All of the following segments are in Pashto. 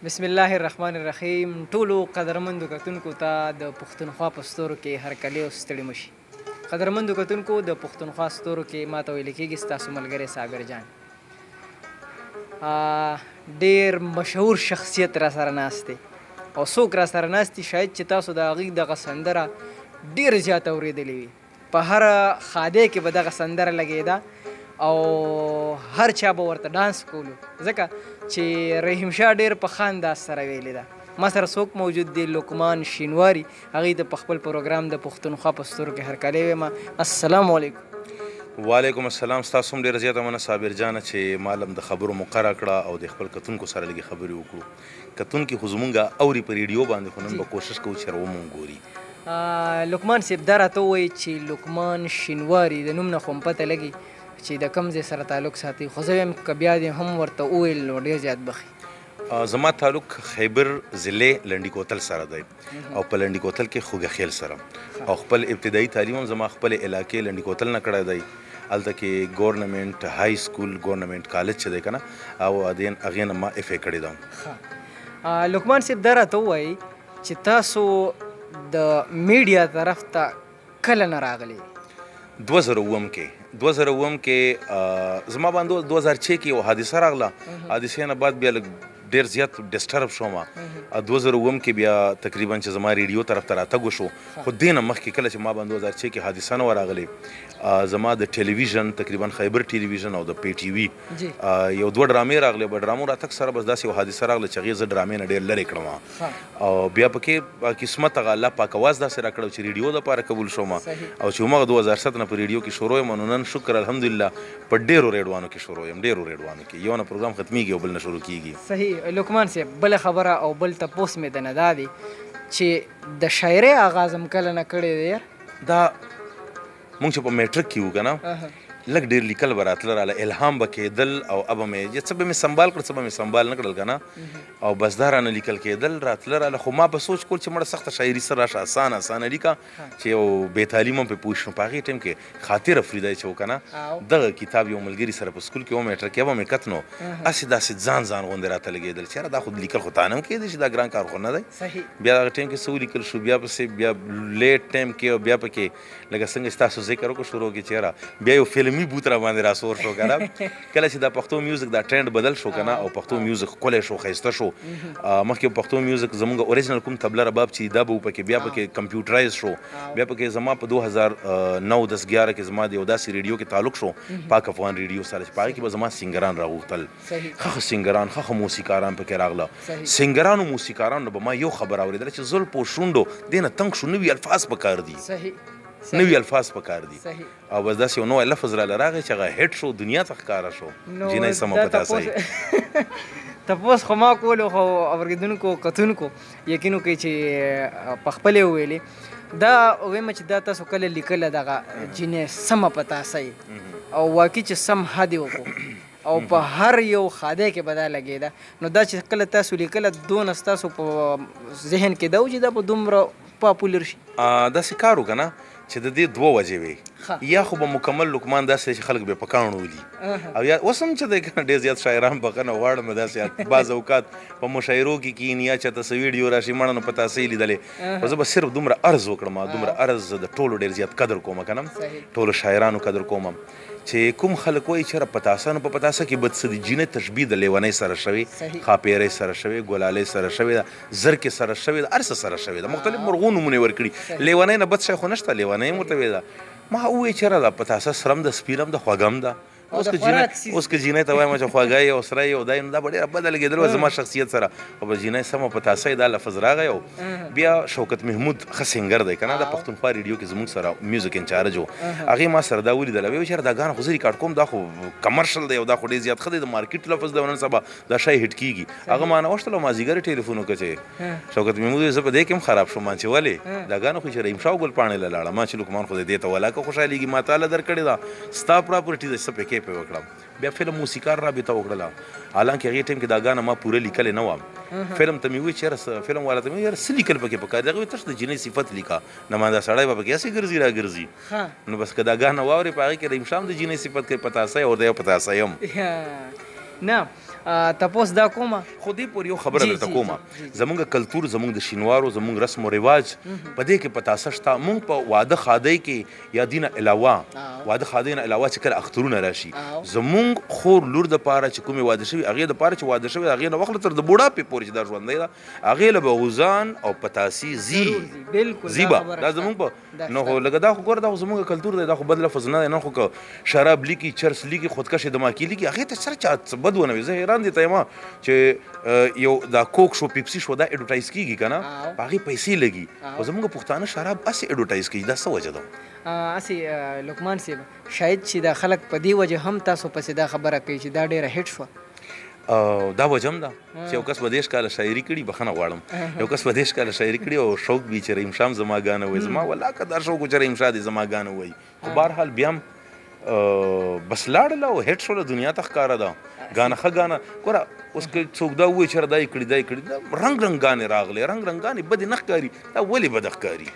بسم الله الرحمن الرحیم. ټولو قدرمندو کتونکو ته د پښتونخوا په ستورو کې هرکلی او ستړي مشي. قدرمندو کتونکو د پښتونخوا ستورو کې ماته ویل کېږي ستاسو ملګری صابر جان. ډېر مشهور شخصیت را سره ناست دی او څوک را سره ناست دي شاید چې تاسو د هغوی دغه سندره ډېره زیاته اورېدلې وي. په هره خادی کې به دغه سندره لګېده او هر چا به ورته ډانس کولو، ځکه چې رحیم شاه ډېر په ښه انداز سره ویلې ده. ما سره څوک موجود دی؟ لقمان شینواري، هغوی ته په خپل پروګرام د پښتونخوا په ستورو کې هرکلی وایم. السلام علیکم. وعلیکم السلام. ستاسو هم ډېره زیاته مننه صابر جانه چې مالم د خبرو مقرره کړه او د خپل کتونکو سره لږې خبرې وکړو. کتونکي خو زمونږ اوري په ریډیو باندې، خو نن به کوشش کوو چې ومونږ ګوري. لقمان صاحب دا راته ووایي چې لقمان شینواري د نوم نه خو م پته لګي چې د کوم ځای سره تعلق ساتي، خو زه وایم که بیا دې هم ورته وویل نو ډېر زیات بخي. زما تعلق خیبر ضلع لنډي کوتل سره دی او په لنډي کوتل کې خوږخیل سره، او خپل ابتدایي تعلیم هم زما خپل علاقې لنډي کوتل نه کړی دی. هلته کې ګورنمنټ های سکول ګورنمنټ کالج چې دی که نه، او هغې نه ما اف ای کړې ده. لقمان صاحب دا راته ووایي چې تاسو د میډیا طرف ته کله نه راغلی؟ 2007 کې زما باندې 2006 کې یو حادثه راغله. حادثې نه بعد بیا ډېر زیات ډسټرب شوم. 2007 کې بیا تقریبا چې زما ریډیو طرف ته راتګ وشو، خو دې نه مخکې کله چې ما باندې 2006 کې حادثه نه وراغلې، زما د ټلویزیون تقریبا خیبر ټلویزیون او د پی ټي وي یو دوه ډرامې راغلې. په ډرامو راتګ سره بس داسې یو حادثه راغله چې هغې زه ډرامې نه ډېر لرې کړم، او بیا پکې قسمت هغه الله پاک اواز داسې راکړی چې ریډیو دپاره قبول شوم، او چې همغه 2007 نه په ریډیو کې شروع یم. نو نن شکر الحمدلله په ډېرو ریډوانو کې شروع یم، ډېرو ریډوانو کې. یو نه پروګرام ختمیږي او بل نه شروع کېږي. صحیح. لقمان صاحب بله خبره او بل تپوس مې ده نه دا دی چې د شاعرۍ آغاز هم کله نه کړی دی یار؟ دا مونږ چې په میټرک کې وو که نه، لږ ډېر لیکل به راتله راله، الهام به کېدل، او ابه مې څه به مې سنبال کړل څه به مې سنبال نه کړل که نه، او بس دا رانه لیکل کېدل راتله راله. خو ما به سوچ کول چې مړه سخته شاعري سره راشه اسانه لیکه چې یو بې تعلیم هم پرې پوه شو. په هغې ټایم کې خاطر افریدی چې و که نه، دغه کتاب یو ملګري سره په سکول کې و میټرک کې به مې کتنو، هسې داسې ځان غوندې راته لګېدل چې یاره دا خو لیکل خو تا نه هم کېدی چې دا ګران کار خو نه دی. بیا هغه ټایم کې څه ولیکل شو، بیا پسې بیا لیټ ټایم کې، او بیا پکې لکه څنګه چې تاسو ذکر وکړو شروع کې چې یاره بیا یو فلمي بوت را باندې راسور شو که نه. کله چې دا پښتو میوزیک دا ټرینډ بدل شو که نه، او پښتو میوزیک ښکلی شو، ښایسته شو. مخکې پښتو میوزیک زمونږ اوریجنل کوم تبله رباب چې دا به و پکې، بیا پکې کمپیوټرایز شو. بیا پکې زما په 2009 10 11 کې زما د یو داسې ریډیو کې تعلق شو، پاک افغان ریډیو سره، چې په هغې کې به زما سینګران راغوښتل، ښه سینګران، ښه موسیقاران پکې راغله. سینګرانو موسیقارانو به ما یو خبره اورېدله چې زلفو شونډو دې نه تنګ شو، نوي الفاظ پکار دي، نوي الفاظ پکار دي. او بس داسې یو نوی لفظ راله راغی چې هغه هیټ شو، دنیا ته ښکاره شو. جینۍ سمه په تاسئ تپوس خو ما کولو، خو اورېدونکو کتونکو یقین وکړئ چې په خپلې وویلې دا ویمه چې دا تاسو کله لیکله دغه جینۍ سمه په تاسئ، او واقعي چې سم حد وکړو او په هر یو خادی کې به دا لګېده. نو دا چې کله تاسو لیکله دونه ستاسو په ذهن کې دا و چې دا به دومره پاپولر شي؟ داسې کار و که نه چې د دې دوه وجې وې، یا خو به مکمل لقمان داسې چې خلک به په کاڼو ولي، او یا اوس هم چې دی که نه ډېر زیات شاعران بخښنه غواړم داسې بعض اوقات په مشاعرو کې کښېني یا چاته څه ویډیو راشي مړه نو په تاسې یې لیدلې، خو زه به صرف دومره عرض وکړم، دومره عرض د ټولو ډېر زیات قدر کوم که نه، ټولو شاعرانو قدر کوم چې کوم خلک وایي چې یاره پتاسه نو په پتاسه کې بد څه دي. جینۍ تشبیه د لیونۍ سره شوې، ښاپیرۍ سره شوې، ګلالۍ سره شوې ده، زرکې سره شوې ده، هر څه سره شوې ده، مختلف مرغو نومونه یې ورکړي. لیونۍ نه بد شی خو نشته، لیونۍ هم ورته ویې ده. ما ووایي چې یاره دا پتاسه سرم ده، سپیرم ده، خوږم ده. اوس که جینۍ ته وایم چې خوږه یې او سره یې او دا نو دا به ډېره بده لګېدل وه زما شخصیت سره. خو به جینۍ سمه په تاسه دا لفظ راغی. او بیا شوکت محمود ښه سینګر دی که نه، د پښتونخوا ریډیو کې زموږ سره میوزیک انچارج و، هغې ما سره دا ولیدل، ویل چې یاره دا ګان خو زه ریکارډ کوم، دا خو کمرشل دی او دا خو ډېر زیات ښه دی، د مارکیټ لفظ دی، نن سبا دا شی هټ کېږي. هغه ما نه وشتل او مازدیګر ټلیفون وکړه چې شوکت محمود زه په دې کې هم خراب شوم. چې ولې دا ګان خو چې رحیم شاه ګل پاڼې له لاړه، ما چې لقمان خو دې ته ولاکه خوشحالېږي، ما تاله در کړې ده، ستا پراپرټي ده، څه پکې پې وکړم. بیا فلم موسیقار رابطه وکړله، حالانکه هغې ټایم کې دا ګانه ما پوره لیکلې نه وم. فلم ته مې وویل چې یاره فلم والا ته مې وویل یاره څه لیکل پکې پکار دي؟ هغې وویل تش د جینۍ صفت لیکه، نمانده سړی به پکې هسې ګرځي را ګرځي. نو بس که دا ګانه واورې په هغې کې رحیم شاه هم د جینۍ صفت کوي، پتاسه او دی او پتاسه یم نه. تپوس دا کومه خو دې پورې یو خبره درته کومه زمونږ کلتور زمونږ د شینوارو زمونږ رسم و رواج په دې کې پتا سشته مونږ په واده خادۍ کې یا دینه علاوه واده خادۍ نه علاوه چې کله اخترونه راشي زمونږ خور لور د پاره چې کومې واده شوي هغې د پاره چې واده شوي هغې نه وخت تر د بوډاپې پورې چې دا ژوندی ده هغې له به غوزان او پتاسي زي به دا زمونږ په نو خو لکه دا خو ګوره دا خو زمونږ کلتور دی دا خو بد لفظ نه دی نن خو که شراب لیکي چرس لیکي خودکشي دماکي لیکي هغې ته سره چا څه بد ونه وي زه حیران دي ته یم چې یو دا کوک شو پیپسي شو دا اډورټایز کېږي که نه په هغې پیسې لګي خو زمونږ پښتانه شراب هسې اډورټایز کوي دا څه وجه ده هسې لقمان صاحب شاید چې دا خلک په دې وجه هم تاسو پسې دا خبره کوي چې دا ډېره هیټ شوه دا وجه هم ده چې یو کس به دېرش کاله شاعري کړي بخښنه غواړم یو کس به دېرش کاله شاعري کړي او شوق وي چې رحیم شام زما ګانه وایي زما والله که دا شوق و چې رحیم شاه دې زما ګانه وایي خو بهرحال بیا هم بس لاړله او هیټ شوله دنیا ته ښکاره ده ګانه ښه ګانه ګوره اوس که څوک دا ووایي چې دا یې کړي دا یې کړي رنګ رنګ ګانې راغلې رنګ رنګ ګانې بدې نه ښکاري دا ولې بده ښکاري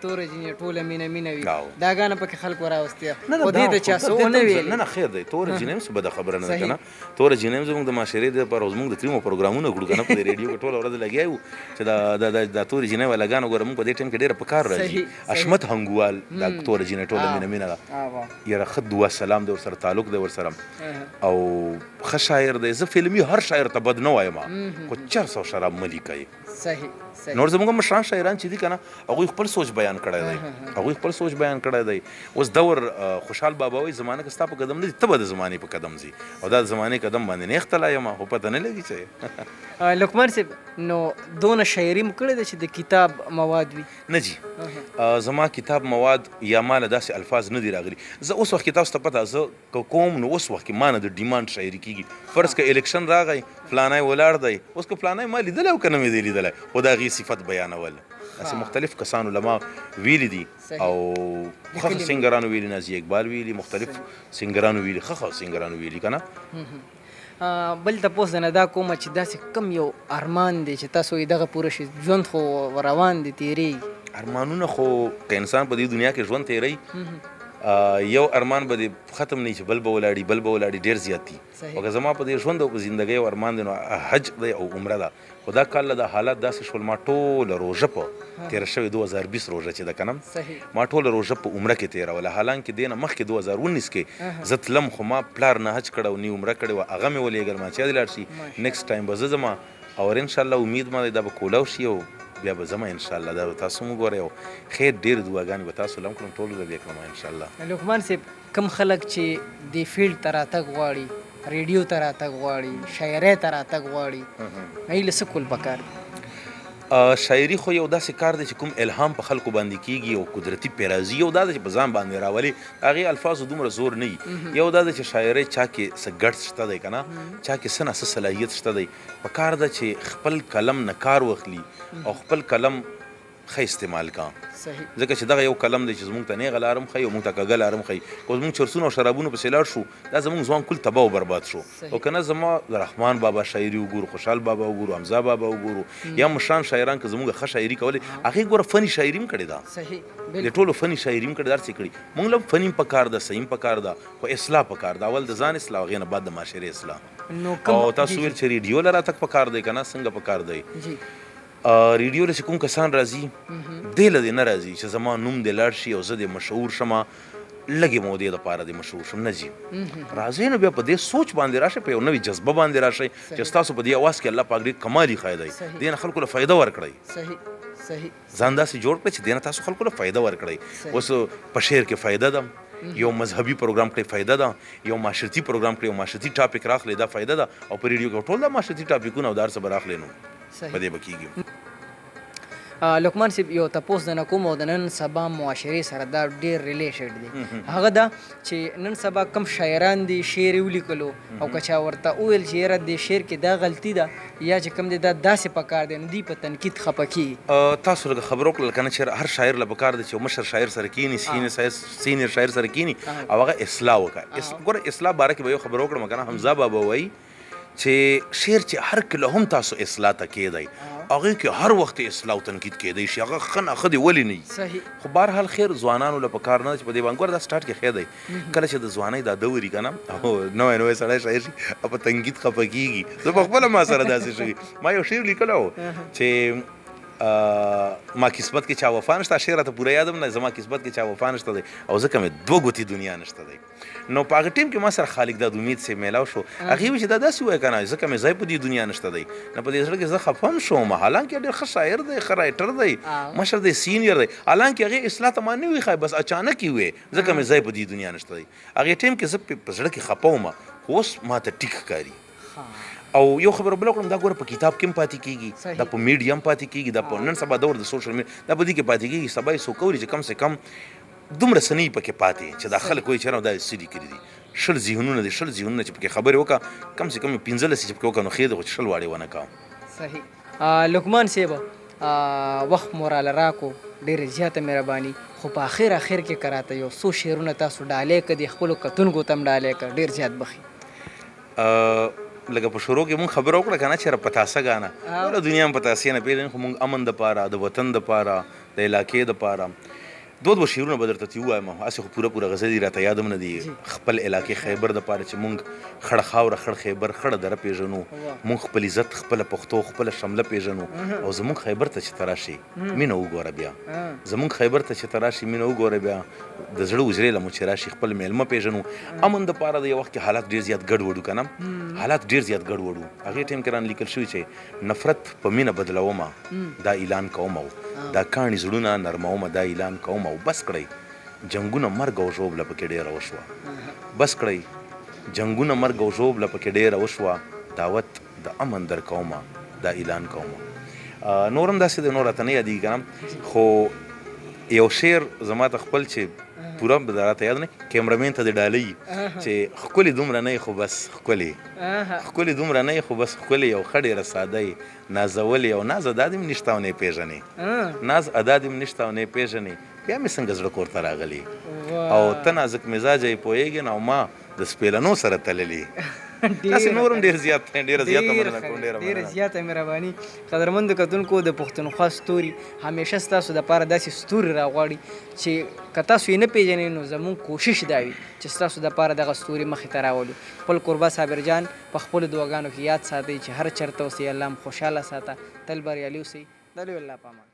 توره جینې ټوله مینه مینه وي دا ګانه پکې خلکو راوستې خو دې ته چا څه ونه ویل نه خیر دی توره جینۍ هم څه بده خبره نه ده که نه توره جینۍ هم زموږ د معاشرې دپاره او زموږ د کریمو پروګرامونه کړو که نه په دې ریډیو کې ټوله ورځ لګیا یو چې دا تورې جینۍ والا ګانو ګوره موږ په دې ټایم کې ډېره په کار راځي اشمت هنګوال دا توره جینۍ ټوله مینه مینه ده یاره ښه دعا سلام دی ورسره تعلق دی ورسره او ښه شاعر دی زه فلمي هر شاعر ته بد نه وایم خو چرس او شراب مه لیکئ نور زموږ مشران شاعران چې دي که نه هغوی خپل سوچ بیان کړی دی هغوی خپل سوچ بیان کړی دی اوس دور خوشحال بابا وایي زمانه که ستا په قدم نه ځي ته به د زمانې په قدم ځي او دا د زمانې قدم باندې نه اختلا یم خو پته نه لګي چې لقمان صاحب نو دونه شاعري م کړې ده چې د کتاب مواد وي نه جي زما کتاب مواد یا ما له داسې الفاظ نه دي راغلي زه اوس وخت کې تاسو ته پته زه که کوم نو اوس وخت کې ما نه د ډیمانډ شاعري کېږي فرض که الیکشن راغی فلانی ولاړ دی اوس که فلانی ما لیدلی او که نه مې دی لیدلی خو د هغې صفت بیانول داسې مختلف کسانو له ما ویلي دي او ښه سینګرانو ویلي نازي اقبال ویلي مختلف سینګرانو ویلي ښه سینګرانو ویلي که نه بل تپوس نه دا کومه چې داسې کم یو ارمان دی چې تاسو یې دغه پوره شي ژوند خو روان دی تېرېږي ارمانونه خو که انسان په دې دنیا کې ژوند تېروي یو ارمان به دې ختم نه چې بل به ولاړي بل به ولاړي ډېر زیات دي او که زما په دې ژوند او په زندګۍ یو ارمان دی نو حج دی او عمره ده خو دا کال له دا حالات داسې شول ما ټوله روژه په تېره شوې 2020 روژه چې ده که نه ما ټوله روژه په عمره کې تېروله حالانکې دې نه مخکې 2019 کې زه تلم خو ما پلار نه حج کړی او نه عمره کړې وه هغه مې ولېږل ما چې دې لاړ شي نیکسټ ټایم به زه ځمه او انشاءالله امید ما دی دا به کولاو شي او بیا به ځمه انشاءالله دا به تاسو هم وګورئ او خیر ډېرې دعاګانې به تاسو له هم کړم ټولو له به یې کړم انشاءالله لقمان صاحب کم خلک چې دې فیلډ ته راتګ غواړي ریډیو ته راتګ غواړي شاعرۍ ته راتګ غواړي هغوی له څه کول پکار دي شاعري خو یو داسې کار دی چې کوم الهام په خلکو باندې کېږي او قدرتي پیرازي یو دا ده چې په ځان باندې راولي هغې الفاظو دومره زور نه وي یو دا ده چې شاعرۍ چا کې څه ګډ شته دی که نه چا کې څه نه څه صلاحیت شته دی په کار ده چې خپل قلم نه کار واخلي او خپل قلم ښه استعمال کا ځکه چې دغه یو قلم دی چې زموږ ته نیغه لارم ښیي او موږ ته کږه لارم ښیي خو زموږ چرسونه او شرابونو پسې لاړ شو دا زموږ ځوان کل تباه و برباد شو او که نه زما د رحمان بابا شاعري وګورو خوشحال بابا وګورو حمزه بابا وګورو یا مشران شاعران که زموږ ښه شاعري کولی هغې ګوره فني شاعري هم کړې ده د ټولو فني شاعري هم کړې ده هر څه کړي موږ له هم فني هم پکار ده صحیح هم پکار ده خو اصلاح پکار ده اول د ځان اصلاح هغې نه بعد د معاشرې اصلاح او تاسو ویل چې ریډیو له راتګ پکار دی که نه څنګه پکار دی ریډیو له چې کوم کسان راځي دې له دې نه راځي چې زما نوم دې لاړ شي او زه دې مشهور شمه لږې مودې دپاره دې مشهور شم نه ځي راځئ نو بیا په دې سوچ باندې راشئ په یو نوې جذبه باندې راشئ چې ستاسو په دې اواز کې الله پاک ډېر کمالي ښایي دی دې نه خلکو له فایده ورکړئ ځان داسې جوړ کړئ چې دې نه تاسو خلکو له فایده ورکړئ اوس په شعر کې فایده ده یو مذهبي پروګرام کړئ فایده ده یو معاشرتي پروګرام کړئ یو معاشرتي ټاپک راخلئ دا فایده ده او په ریډیو کې ټول دا معاشرتي ټاپکونه او دا هر څه به راخلئ نو په دې به کېږي لقمان صاحب یو تپوس د نه کوم او د نن سبا معاشرې سره دا ډېر ریلیشډ دی هغه دا چې نن سبا کم شاعران دي شعر یې ولیکلو او که چا ورته وویل چې یاره دې شعر کې دا غلطي ده یا چې کوم دی دا داسې پکار دی نو دوی په تنقید خفه کېږي تاسو لکه خبر وکړل که نه چې هر شاعر له پکار دی چې یو مشر شاعر سره کښېني سینیر شاعر سره کښېني او هغه اصلاح وکړه ګوره اصلاح باره کې به یو خبر وکړم که نه حمزه بابا وایي چې شعر چې هر کله هم تاسو اصلاح ته کېدی هغې کې هر وخت اصلاح او تنقید کېدی شي هغه ښه ناښه دې ولې نه وي صحیح خو بهرحال خیر ځوانانو له پکار نه ده چې په دې باندې ګوره دا سټارټ کې ښه دی کله چې د ځوانۍ دا دور وي که نه او نوی سړی شاعر شي او په تنقید خفه کېږي زه په خپله ما سره داسې شوي ما یو شعر لیکلی و چې ما قسمت کې چا وفا نشته شعر راته پوره یادم نه زما قسمت کې چا وفا نشته دی او ځکه مې دوه ګوتې دنیا نشته دی نو په هغه ټیم کې ما سره خالق داد امید صاحب میلاو شو هغې وایي چې دا داسې ووایه که نه ځکه مې ځای په دې دنیا نشته دی نو په دې زړه کې زه خفه هم شوم حالانکې ډېر ښه شاعر دی ښه رایټر دی مشر دی سینیر دی حالانکې هغې اصلاح ته ما نه وي ښایي بس اچانک یې وې ځکه مې ځای په دې دنیا نشته دی هغې ټیم کې زه په زړه کې خفه وم خو اوس ماته ټیک ښکاري او یو خبره بله وکړم دا ګوره په کتاب کې هم پاتې کېږي دا په میډیا هم پاتې کېږي دا په نن سبا دور د سوشل میډیا دا په دې کې پاتې کېږي سبا یې څوک اوري چې کم سے کم دومره څه نه وي پکې پاتې چې دا خلک وایي چې نه دا څه دي کړي دي شل ذهنونه دي شل ذهنونه چې پکې خبرې وکړه کم سے کم 15 چې پکې وکړه نو ښې ده خو چې شل واړې ونه کړم صحیح لقمان صاحب وخت مو راله راکو ډېرې زیاته مهرباني خو په اخر کې که راته یو څو شعرونه تاسو ډالۍ که د خپلو کتونکو ته هم ډالۍ که ډېر زیات بخي لکه په شروع کې مونږ خبره وکړه که نه چې پتاسه ګانه ټوله دنیا هم پتاسې نه پېژني خو مونږ امن دپاره د وطن دپاره د علاقې دپاره دوه شعرونه به درته ووایم هسې خو پوره غزل دي راته یاد هم نه دي خپل علاقې خیبر دپاره چې مونږ خړه خاوره خړ خیبر خړه دره پېژنو مونږ خپل عزت خپله پښتو خپله شمله پېژنو او زمونږ خیبر ته چې ته راشې مینه وګوره بیا زمونږ خیبر ته چې ته راشې مینه وګوره بیا د زړه وجرې له مو چې راشي خپل میلمه پېژنو امن دپاره د یو وخت کې حالات ډېر زیات ګډوډ وو که نه حالات ډېر زیات ګډوډ وو هغې ټایم کې رانه لیکل شوي چې نفرت په مینه بدلومه دا اعلان کومه دا کاڼي زړونه نرمومه دا اعلان کومه او بس کړئ جنګونه مرګ او ژوبله پکې ډېره وشوه بس کړئ جنګونه مرګ او ژوبله پکې ډېره وشوه دعوت د امن در کومه دا اعلان کومه نور هم داسې دی نور راته نه یادېږي که نه خو یو شعر زما ته خپل چې پوره به راته یاد نه کیمرامین ته د ډالۍ چې ښکلې دومره نه خو بس ښکلې دومره نه خو بس ښکلې یو ښه ډېره ساده یې نازولې او ناز ادا دې م نشته او نه یې پېژنې ناز ادا دې م نشته او نه یې پېژنې بیا مې څنګه زړه کور ته راغلی او ته نازک مزاجه یې پوهېږې نه او ما د سپېلنو سره تللي داسې نور هم ډېر زیات ډېره زیاته مهرباني قدرمندو کتونکو د پښتونخوا ستوري همیشه ستاسو دپاره داسې ستوري راغواړي چې که تاسو یې نه پېژنئ نو زموږ کوشش دا وي چې ستاسو دپاره دغه ستوري مخې ته راولو خپل کوربه صابر جان په خپلو دعاګانو کې یاد ساتئ چې هر چېرته اوسئ الله هم خوشحاله ساته تل بریالي اوسئ د لوی الله په امان